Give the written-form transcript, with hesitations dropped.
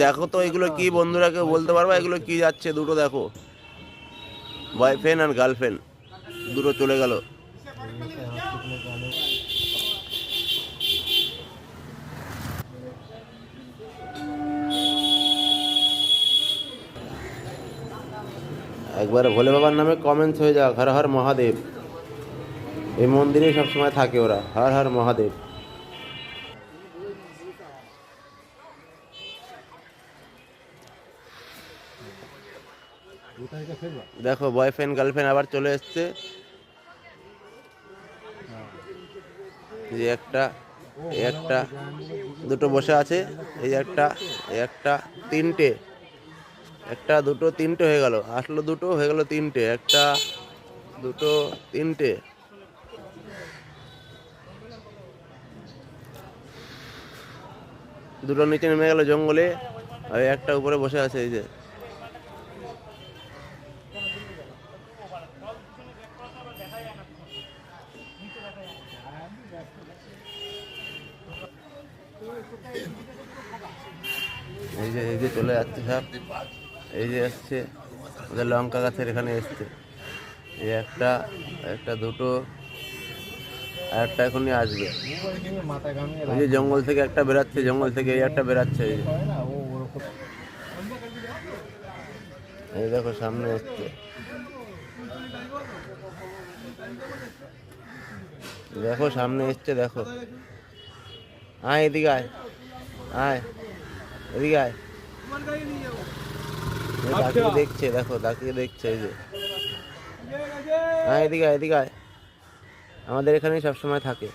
দেখো তো এগুলো কি বন্ধুরা, কেউ বলতে পারবা এগুলো কি যাচ্ছে? দুটো দেখো, বয়ফ্রেন্ড আর গার্লফ্রেন্ড দুটো চলে গেল। একবার ভোলে বাবার নামে কমেন্টস হয়ে যাক, হর হর মহাদেব। এই মন্দিরেই সবসময় থাকে ওরা, হর হর মহাদেব। দেখো বয়ফ্রেন্ড গার্লফ্রেন্ড আবার চলে এসছে। এই একটা, এই একটা, দুটো বসে আছে। এই একটা, এই একটা, তিনটে, একটা দুটো তিনটে হয়ে গেল। আসলো দুটো, হয়ে গেল তিনটে। একটা দুটো তিনটে। দুটো নিচে নেমে গেল জঙ্গলে, আর একটা উপরে বসে আছে। এই যে এই যে চলে যাচ্ছে সব। এই যে এসছে ওদের লঙ্কা গাছের এখানে এসছে। এই একটা, একটা দুটো, আর একটা এখনই আসবে। ওই যে জঙ্গল থেকে একটা বেরাচ্ছে, জঙ্গল থেকে এই একটা বেরাচ্ছে। এই দেখো সামনে এসছে, দেখো সামনে এসছে, দেখো। আয় এদিকে আয়, আয় এদিকে আয়। তাকিয়ে দেখছে, দেখো তাকিয়ে দেখছে। এই যে আয় এদিকে আয়, এদিকে আয়। আমাদের এখানেই সবসময় থাকে।